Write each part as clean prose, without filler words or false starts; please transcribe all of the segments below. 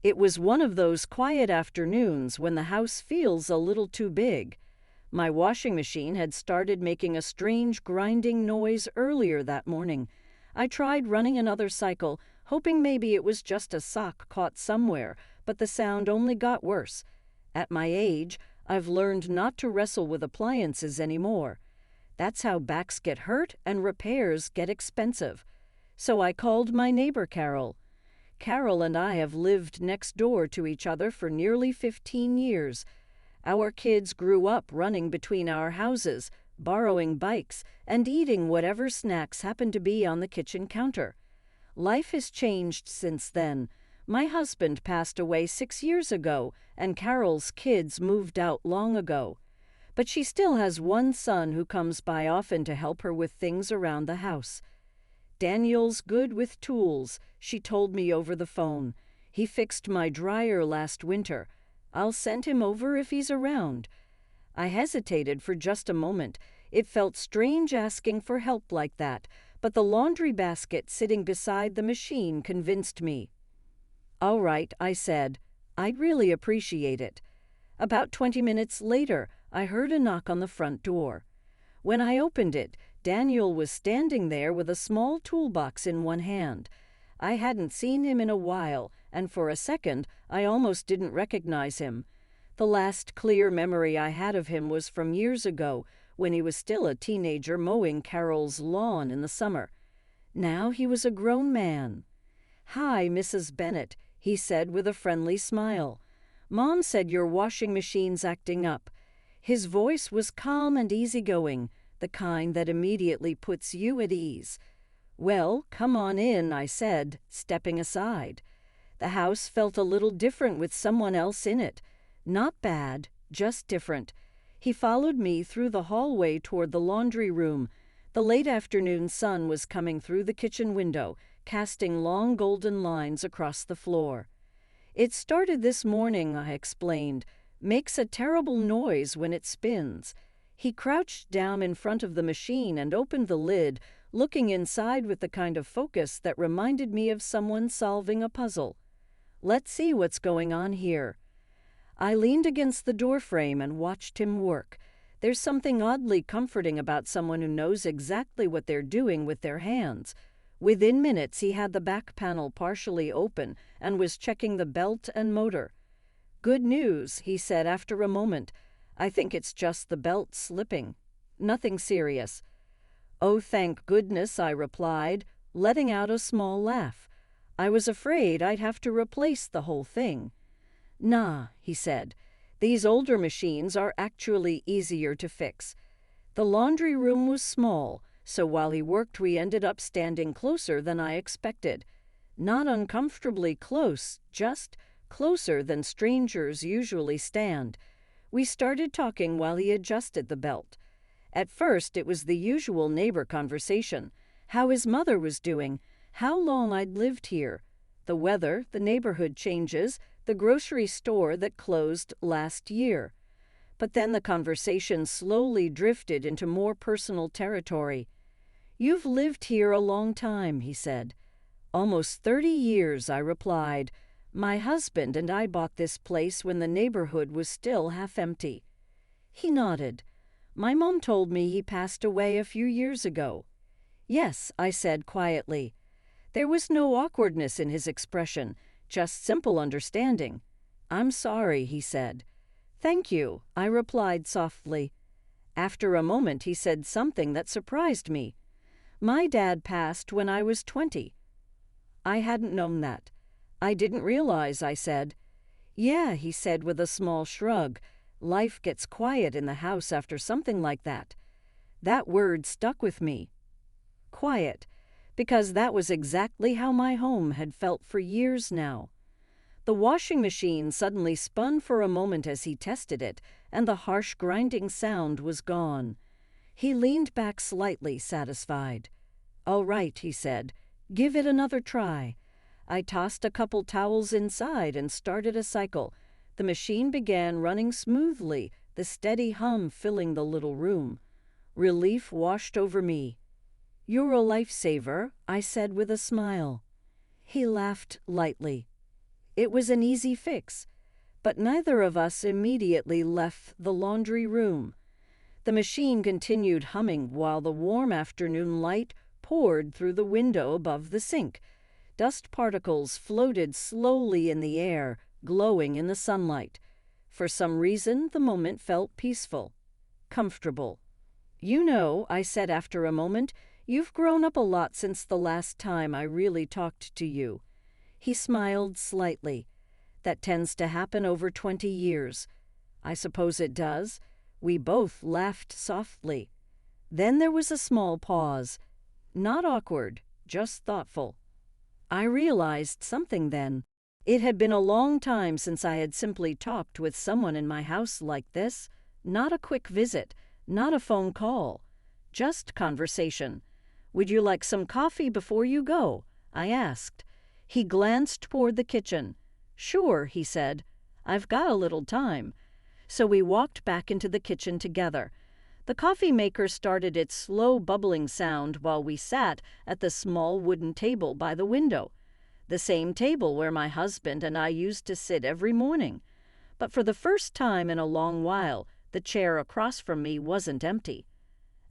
It was one of those quiet afternoons when the house feels a little too big. My washing machine had started making a strange grinding noise earlier that morning. I tried running another cycle, hoping maybe it was just a sock caught somewhere, but the sound only got worse. At my age, I've learned not to wrestle with appliances anymore. That's how backs get hurt and repairs get expensive. So I called my neighbor Carol. Carol and I have lived next door to each other for nearly 15 years. Our kids grew up running between our houses, borrowing bikes, and eating whatever snacks happened to be on the kitchen counter. Life has changed since then. My husband passed away 6 years ago, and Carol's kids moved out long ago. But she still has one son who comes by often to help her with things around the house. Daniel's good with tools, she told me over the phone. He fixed my dryer last winter. I'll send him over if he's around. I hesitated for just a moment. It felt strange asking for help like that, but the laundry basket sitting beside the machine convinced me. All right, I said. I'd really appreciate it. About 20 minutes later, I heard a knock on the front door. When I opened it, Daniel was standing there with a small toolbox in one hand. I hadn't seen him in a while, and for a second, I almost didn't recognize him. The last clear memory I had of him was from years ago, when he was still a teenager mowing Carol's lawn in the summer. Now he was a grown man. "Hi, Mrs. Bennett," he said with a friendly smile. "Mom said your washing machine's acting up." His voice was calm and easygoing, the kind that immediately puts you at ease. "Well, come on in," I said, stepping aside. The house felt a little different with someone else in it. Not bad, just different. He followed me through the hallway toward the laundry room. The late afternoon sun was coming through the kitchen window, casting long golden lines across the floor. "It started this morning," I explained. "Makes a terrible noise when it spins." He crouched down in front of the machine and opened the lid, looking inside with the kind of focus that reminded me of someone solving a puzzle. "Let's see what's going on here." I leaned against the doorframe and watched him work. There's something oddly comforting about someone who knows exactly what they're doing with their hands. Within minutes, he had the back panel partially open and was checking the belt and motor. "Good news," he said after a moment. "I think it's just the belt slipping. Nothing serious." "Oh, thank goodness," I replied, letting out a small laugh. I was afraid I'd have to replace the whole thing. "Nah," he said. "These older machines are actually easier to fix." The laundry room was small, so while he worked we ended up standing closer than I expected. Not uncomfortably close, just closer than strangers usually stand. We started talking while he adjusted the belt. At first, it was the usual neighbor conversation. How his mother was doing, how long I'd lived here, the weather, the neighborhood changes, the grocery store that closed last year. But then the conversation slowly drifted into more personal territory. "You've lived here a long time," he said. "Almost 30 years," I replied. "My husband and I bought this place when the neighborhood was still half empty." He nodded. "My mom told me he passed away a few years ago." "Yes," I said quietly. There was no awkwardness in his expression, just simple understanding. "I'm sorry," he said. "Thank you," I replied softly. After a moment, he said something that surprised me. "My dad passed when I was 20. I hadn't known that. "I didn't realize," I said. "Yeah," he said with a small shrug. "Life gets quiet in the house after something like that." That word stuck with me. Quiet, because that was exactly how my home had felt for years now. The washing machine suddenly spun for a moment as he tested it, and the harsh grinding sound was gone. He leaned back slightly, satisfied. "All right," he said. "Give it another try." I tossed a couple towels inside and started a cycle. The machine began running smoothly, the steady hum filling the little room. Relief washed over me. "You're a lifesaver," I said with a smile. He laughed lightly. It was an easy fix, but neither of us immediately left the laundry room. The machine continued humming while the warm afternoon light poured through the window above the sink. Dust particles floated slowly in the air, glowing in the sunlight. For some reason, the moment felt peaceful, comfortable. "You know," I said after a moment, "you've grown up a lot since the last time I really talked to you." He smiled slightly. "That tends to happen over 20 years. "I suppose it does." We both laughed softly. Then there was a small pause. Not awkward, just thoughtful. I realized something then. It had been a long time since I had simply talked with someone in my house like this. Not a quick visit, not a phone call, just conversation. "Would you like some coffee before you go?" I asked. He glanced toward the kitchen. "Sure," he said. "I've got a little time." So we walked back into the kitchen together. The coffee maker started its slow bubbling sound while we sat at the small wooden table by the window, the same table where my husband and I used to sit every morning. But for the first time in a long while, the chair across from me wasn't empty.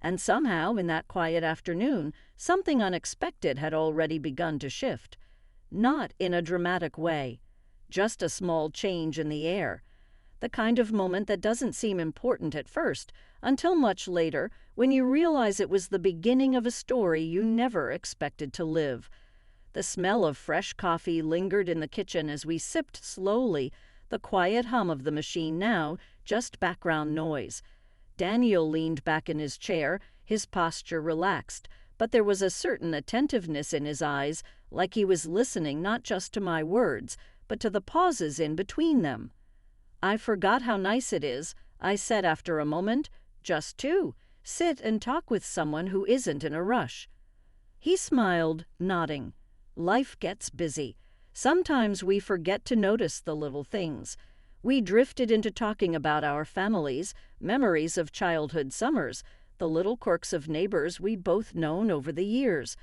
And somehow, in that quiet afternoon, something unexpected had already begun to shift. Not in a dramatic way, just a small change in the air. The kind of moment that doesn't seem important at first, until much later, when you realize it was the beginning of a story you never expected to live. The smell of fresh coffee lingered in the kitchen as we sipped slowly, the quiet hum of the machine now just background noise. Daniel leaned back in his chair, his posture relaxed, but there was a certain attentiveness in his eyes, like he was listening not just to my words, but to the pauses in between them. "I forgot how nice it is," I said after a moment, "just to sit and talk with someone who isn't in a rush." He smiled, nodding. Life gets busy. Sometimes we forget to notice the little things. We drifted into talking about our families, memories of childhood summers, the little quirks of neighbors we'd both known over the years.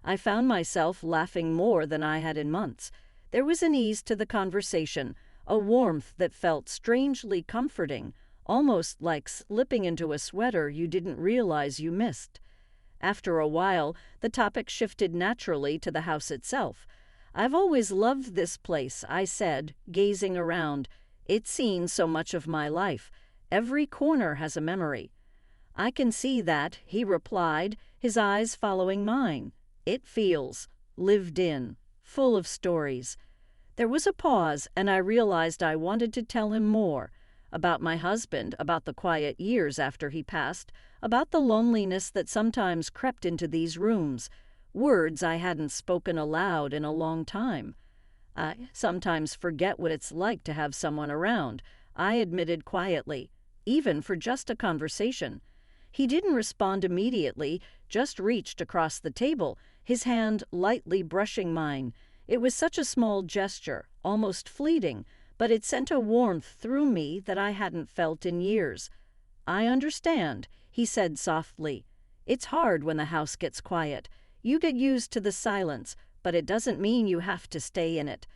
I found myself laughing more than I had in months. There was an ease to the conversation, a warmth that felt strangely comforting, almost like slipping into a sweater you didn't realize you missed. After a while, the topic shifted naturally to the house itself. "I've always loved this place," I said, gazing around. "It's seen so much of my life. Every corner has a memory." "I can see that," he replied, his eyes following mine. "It feels lived in, full of stories." There was a pause, and I realized I wanted to tell him more. About my husband, about the quiet years after he passed, about the loneliness that sometimes crept into these rooms, words I hadn't spoken aloud in a long time. "I sometimes forget what it's like to have someone around," I admitted quietly, "even for just a conversation." He didn't respond immediately, just reached across the table, his hand lightly brushing mine. It was such a small gesture, almost fleeting, but it sent a warmth through me that I hadn't felt in years. "I understand," he said softly. "It's hard when the house gets quiet. You get used to the silence, but it doesn't mean you have to stay in it."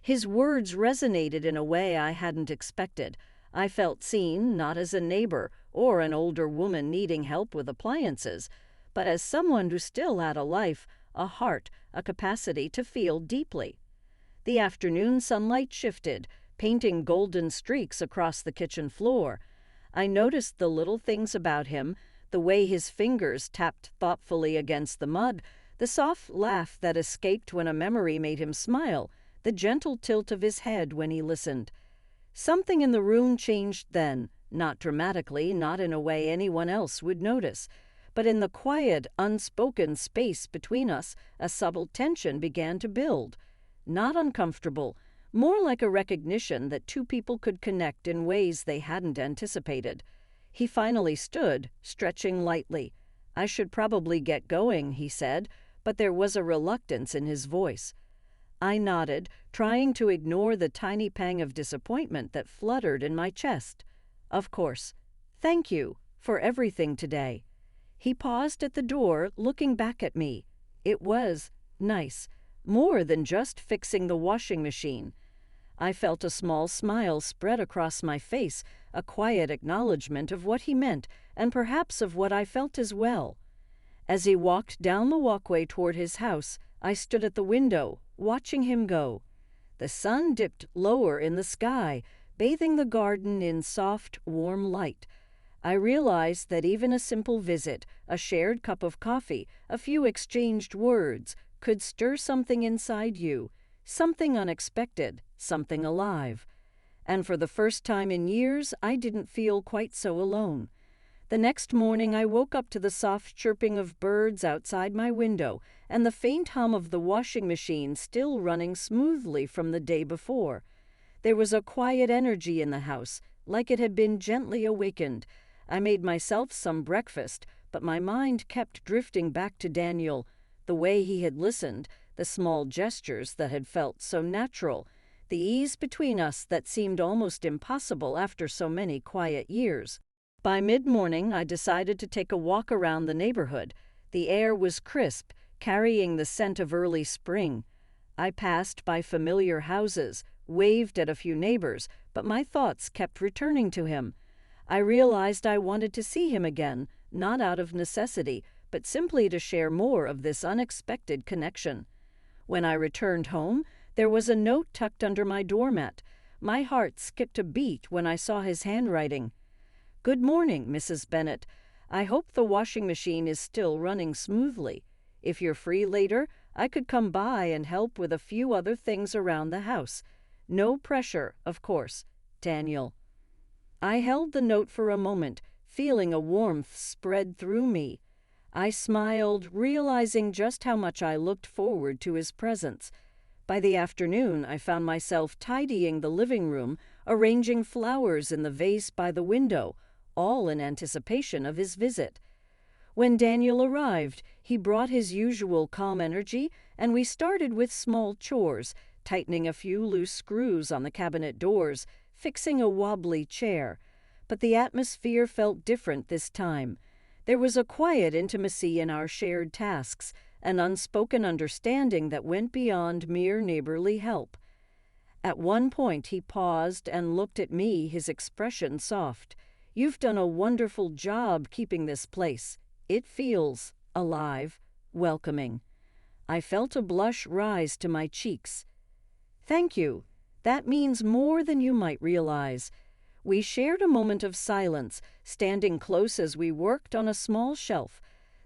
His words resonated in a way I hadn't expected. I felt seen not as a neighbor or an older woman needing help with appliances, but as someone who still had a life, a heart, a capacity to feel deeply. The afternoon sunlight shifted, painting golden streaks across the kitchen floor. I noticed the little things about him, the way his fingers tapped thoughtfully against the mud, the soft laugh that escaped when a memory made him smile, the gentle tilt of his head when he listened. Something in the room changed then, not dramatically, not in a way anyone else would notice. But in the quiet, unspoken space between us, a subtle tension began to build. Not uncomfortable, more like a recognition that two people could connect in ways they hadn't anticipated. He finally stood, stretching lightly. "I should probably get going," he said, but there was a reluctance in his voice. I nodded, trying to ignore the tiny pang of disappointment that fluttered in my chest. "Of course. Thank you for everything today." He paused at the door, looking back at me. It was nice, more than just fixing the washing machine. I felt a small smile spread across my face, a quiet acknowledgement of what he meant, and perhaps of what I felt as well. As he walked down the walkway toward his house, I stood at the window, watching him go. The sun dipped lower in the sky, bathing the garden in soft, warm light. I realized that even a simple visit, a shared cup of coffee, a few exchanged words, could stir something inside you, something unexpected, something alive. And for the first time in years, I didn't feel quite so alone. The next morning I woke up to the soft chirping of birds outside my window and the faint hum of the washing machine still running smoothly from the day before. There was a quiet energy in the house, like it had been gently awakened. I made myself some breakfast, but my mind kept drifting back to Daniel, the way he had listened, the small gestures that had felt so natural, the ease between us that seemed almost impossible after so many quiet years. By mid-morning, I decided to take a walk around the neighborhood. The air was crisp, carrying the scent of early spring. I passed by familiar houses, waved at a few neighbors, but my thoughts kept returning to him. I realized I wanted to see him again, not out of necessity, but simply to share more of this unexpected connection. When I returned home, there was a note tucked under my doormat. My heart skipped a beat when I saw his handwriting. "Good morning, Mrs. Bennett. I hope the washing machine is still running smoothly. If you're free later, I could come by and help with a few other things around the house. No pressure, of course. Daniel." I held the note for a moment, feeling a warmth spread through me. I smiled, realizing just how much I looked forward to his presence. By the afternoon, I found myself tidying the living room, arranging flowers in the vase by the window, all in anticipation of his visit. When Daniel arrived, he brought his usual calm energy, and we started with small chores, tightening a few loose screws on the cabinet doors, fixing a wobbly chair. But the atmosphere felt different this time. There was a quiet intimacy in our shared tasks, an unspoken understanding that went beyond mere neighborly help. At one point he paused and looked at me, his expression soft. "You've done a wonderful job keeping this place. It feels alive, welcoming." I felt a blush rise to my cheeks. "Thank you. That means more than you might realize." We shared a moment of silence, standing close as we worked on a small shelf.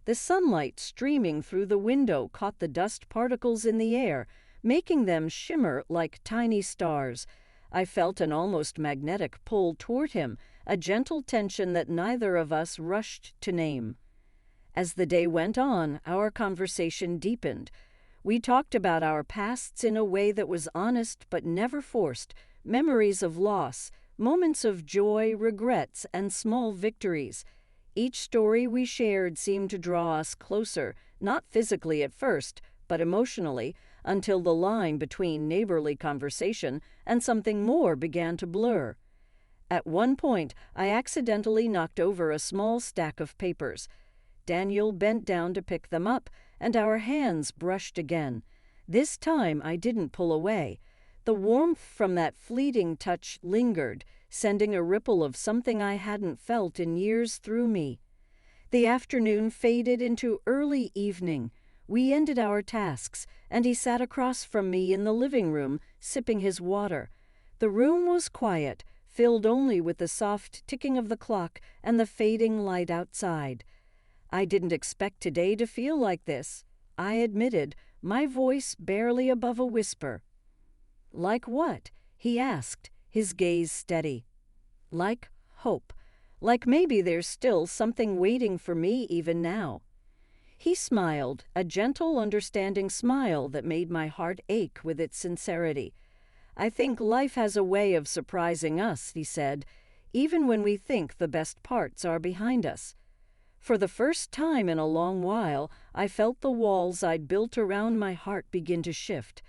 The sunlight streaming through the window caught the dust particles in the air, making them shimmer like tiny stars. I felt an almost magnetic pull toward him, a gentle tension that neither of us rushed to name. As the day went on, our conversation deepened. We talked about our pasts in a way that was honest but never forced, memories of loss, moments of joy, regrets, and small victories. Each story we shared seemed to draw us closer, not physically at first, but emotionally, until the line between neighborly conversation and something more began to blur. At one point, I accidentally knocked over a small stack of papers. Daniel bent down to pick them up, and our hands brushed again. This time I didn't pull away. The warmth from that fleeting touch lingered, sending a ripple of something I hadn't felt in years through me. The afternoon faded into early evening. We ended our tasks, and he sat across from me in the living room, sipping his water. The room was quiet, filled only with the soft ticking of the clock and the fading light outside. "I didn't expect today to feel like this," I admitted, my voice barely above a whisper. "Like what?" he asked, his gaze steady. "Like hope. Like maybe there's still something waiting for me even now." He smiled, a gentle, understanding smile that made my heart ache with its sincerity. "I think life has a way of surprising us," he said, "even when we think the best parts are behind us." For the first time in a long while, I felt the walls I'd built around my heart begin to shift.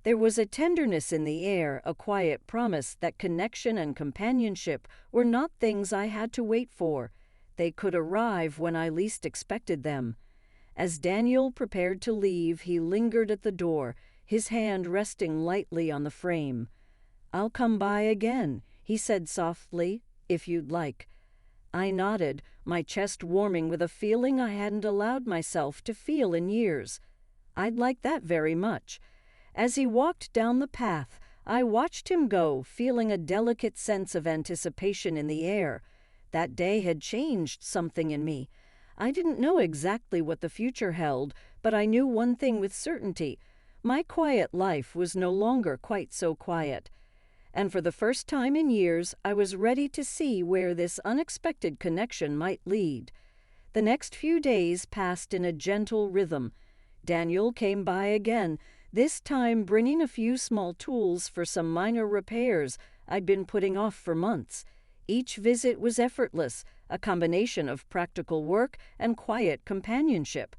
There was a tenderness in the air, a quiet promise that connection and companionship were not things I had to wait for. They could arrive when I least expected them. As Daniel prepared to leave, he lingered at the door, his hand resting lightly on the frame. "I'll come by again," he said softly, "if you'd like." I nodded, my chest warming with a feeling I hadn't allowed myself to feel in years. I'd like that very much. As he walked down the path, I watched him go, feeling a delicate sense of anticipation in the air. That day had changed something in me. I didn't know exactly what the future held, but I knew one thing with certainty. My quiet life was no longer quite so quiet. And for the first time in years, I was ready to see where this unexpected connection might lead. The next few days passed in a gentle rhythm. Daniel came by again, this time bringing a few small tools for some minor repairs I'd been putting off for months. Each visit was effortless, a combination of practical work and quiet companionship.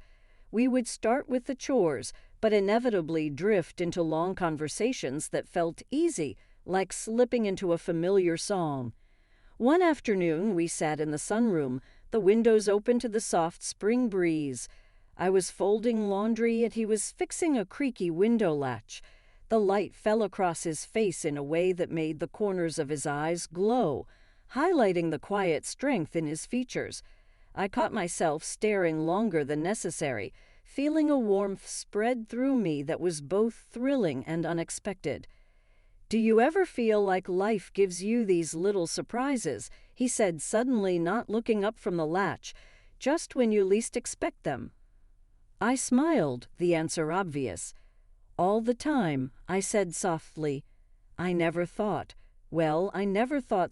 We would start with the chores, but inevitably drift into long conversations that felt easy, like slipping into a familiar song. One afternoon, we sat in the sunroom, the windows open to the soft spring breeze. I was folding laundry and he was fixing a creaky window latch. The light fell across his face in a way that made the corners of his eyes glow, highlighting the quiet strength in his features. I caught myself staring longer than necessary, feeling a warmth spread through me that was both thrilling and unexpected. "Do you ever feel like life gives you these little surprises?" he said, suddenly not looking up from the latch, "just when you least expect them?" I smiled, the answer obvious. "All the time," I said softly. I never thought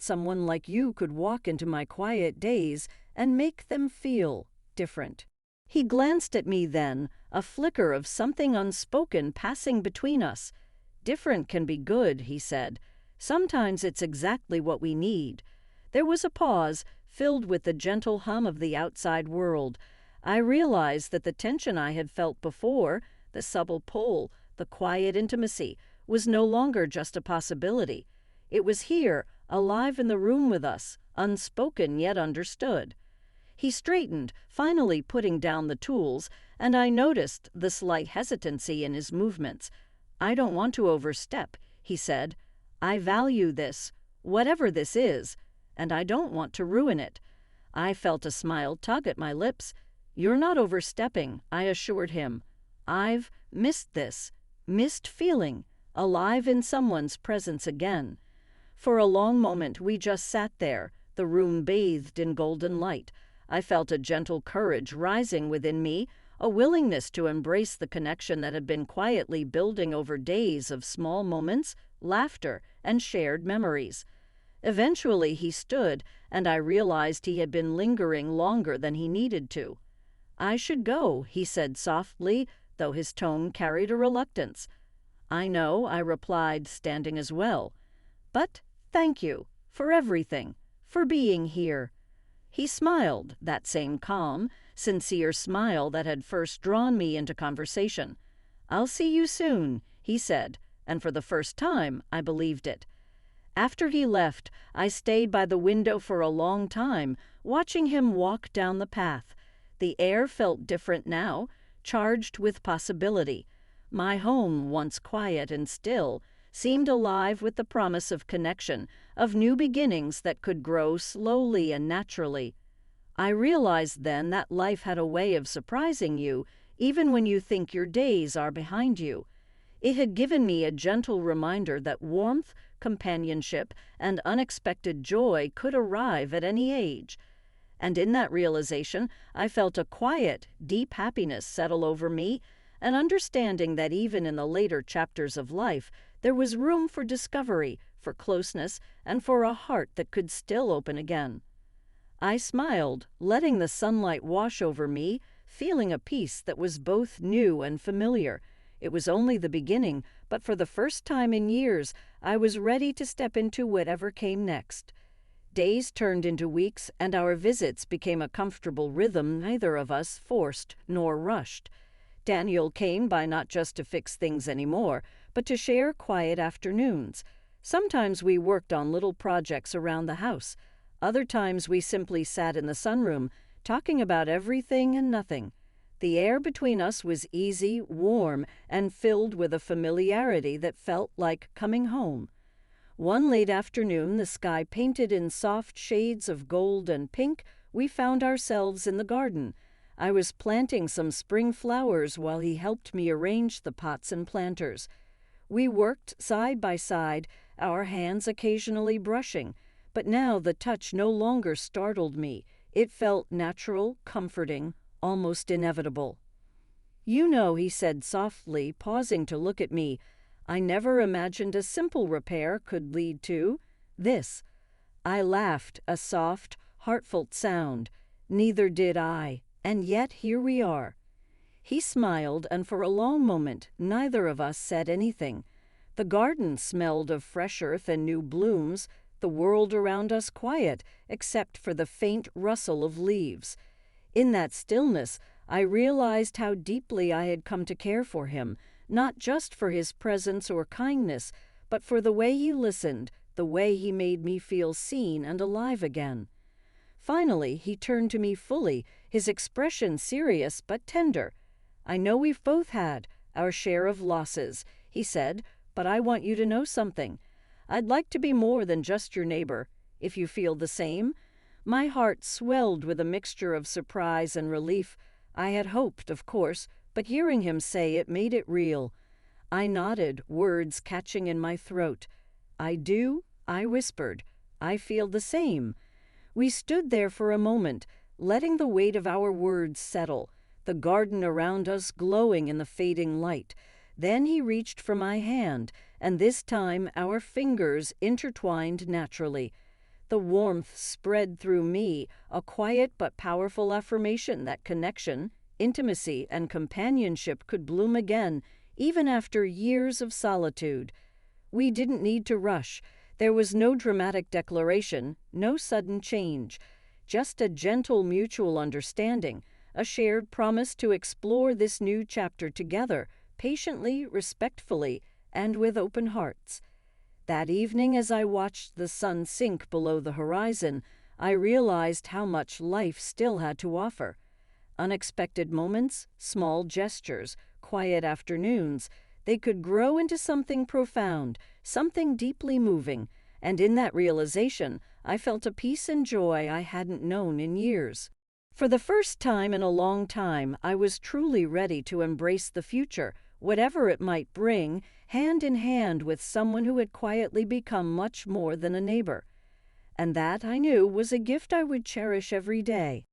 someone like you could walk into my quiet days and make them feel different." He glanced at me then, a flicker of something unspoken passing between us. "Different can be good," he said. "Sometimes it's exactly what we need." There was a pause, filled with the gentle hum of the outside world. I realized that the tension I had felt before, the subtle pull, the quiet intimacy, was no longer just a possibility. It was here, alive in the room with us, unspoken yet understood. He straightened, finally putting down the tools, and I noticed the slight hesitancy in his movements. "I don't want to overstep," he said. "I value this, whatever this is, and I don't want to ruin it." I felt a smile tug at my lips. "You're not overstepping," I assured him. "I've missed this, missed feeling alive in someone's presence again." For a long moment we just sat there, the room bathed in golden light. I felt a gentle courage rising within me, a willingness to embrace the connection that had been quietly building over days of small moments, laughter, and shared memories. Eventually he stood, and I realized he had been lingering longer than he needed to. "I should go," he said softly, though his tone carried a reluctance. "I know," I replied, standing as well. "But thank you for everything, for being here." He smiled, that same calm, sincere smile that had first drawn me into conversation. "I'll see you soon," he said, and for the first time I believed it. After he left, I stayed by the window for a long time, watching him walk down the path. The air felt different now, charged with possibility. My home, once quiet and still, seemed alive with the promise of connection, of new beginnings that could grow slowly and naturally. I realized then that life had a way of surprising you, even when you think your days are behind you. It had given me a gentle reminder that warmth, companionship, and unexpected joy could arrive at any age. And in that realization, I felt a quiet, deep happiness settle over me, an understanding that even in the later chapters of life, there was room for discovery, for closeness, and for a heart that could still open again. I smiled, letting the sunlight wash over me, feeling a peace that was both new and familiar. It was only the beginning, but for the first time in years, I was ready to step into whatever came next. Days turned into weeks, and our visits became a comfortable rhythm neither of us forced nor rushed. Daniel came by not just to fix things anymore, but to share quiet afternoons. Sometimes we worked on little projects around the house. Other times we simply sat in the sunroom, talking about everything and nothing. The air between us was easy, warm, and filled with a familiarity that felt like coming home. One late afternoon, the sky painted in soft shades of gold and pink, we found ourselves in the garden. I was planting some spring flowers while he helped me arrange the pots and planters. We worked side by side, our hands occasionally brushing, but now the touch no longer startled me. It felt natural, comforting, almost inevitable. "You know," he said softly, pausing to look at me, "I never imagined a simple repair could lead to this." I laughed, a soft, heartfelt sound. "Neither did I, and yet here we are." He smiled, and for a long moment neither of us said anything. The garden smelled of fresh earth and new blooms, the world around us quiet, except for the faint rustle of leaves. In that stillness, I realized how deeply I had come to care for him, not just for his presence or kindness, but for the way he listened, the way he made me feel seen and alive again. Finally, he turned to me fully, his expression serious but tender. "I know we've both had our share of losses," he said, "but I want you to know something. I'd like to be more than just your neighbor, if you feel the same." My heart swelled with a mixture of surprise and relief. I had hoped, of course, but hearing him say it made it real. I nodded, words catching in my throat. "I do," I whispered. "I feel the same." We stood there for a moment, letting the weight of our words settle, the garden around us glowing in the fading light. Then he reached for my hand, and this time our fingers intertwined naturally. The warmth spread through me, a quiet but powerful affirmation that connection, intimacy, and companionship could bloom again, even after years of solitude. We didn't need to rush. There was no dramatic declaration, no sudden change, just a gentle mutual understanding, a shared promise to explore this new chapter together, patiently, respectfully, and with open hearts. That evening, as I watched the sun sink below the horizon, I realized how much life still had to offer. Unexpected moments, small gestures, quiet afternoons, they could grow into something profound, something deeply moving, and in that realization, I felt a peace and joy I hadn't known in years. For the first time in a long time, I was truly ready to embrace the future, whatever it might bring, hand in hand with someone who had quietly become much more than a neighbor. And that, I knew, was a gift I would cherish every day.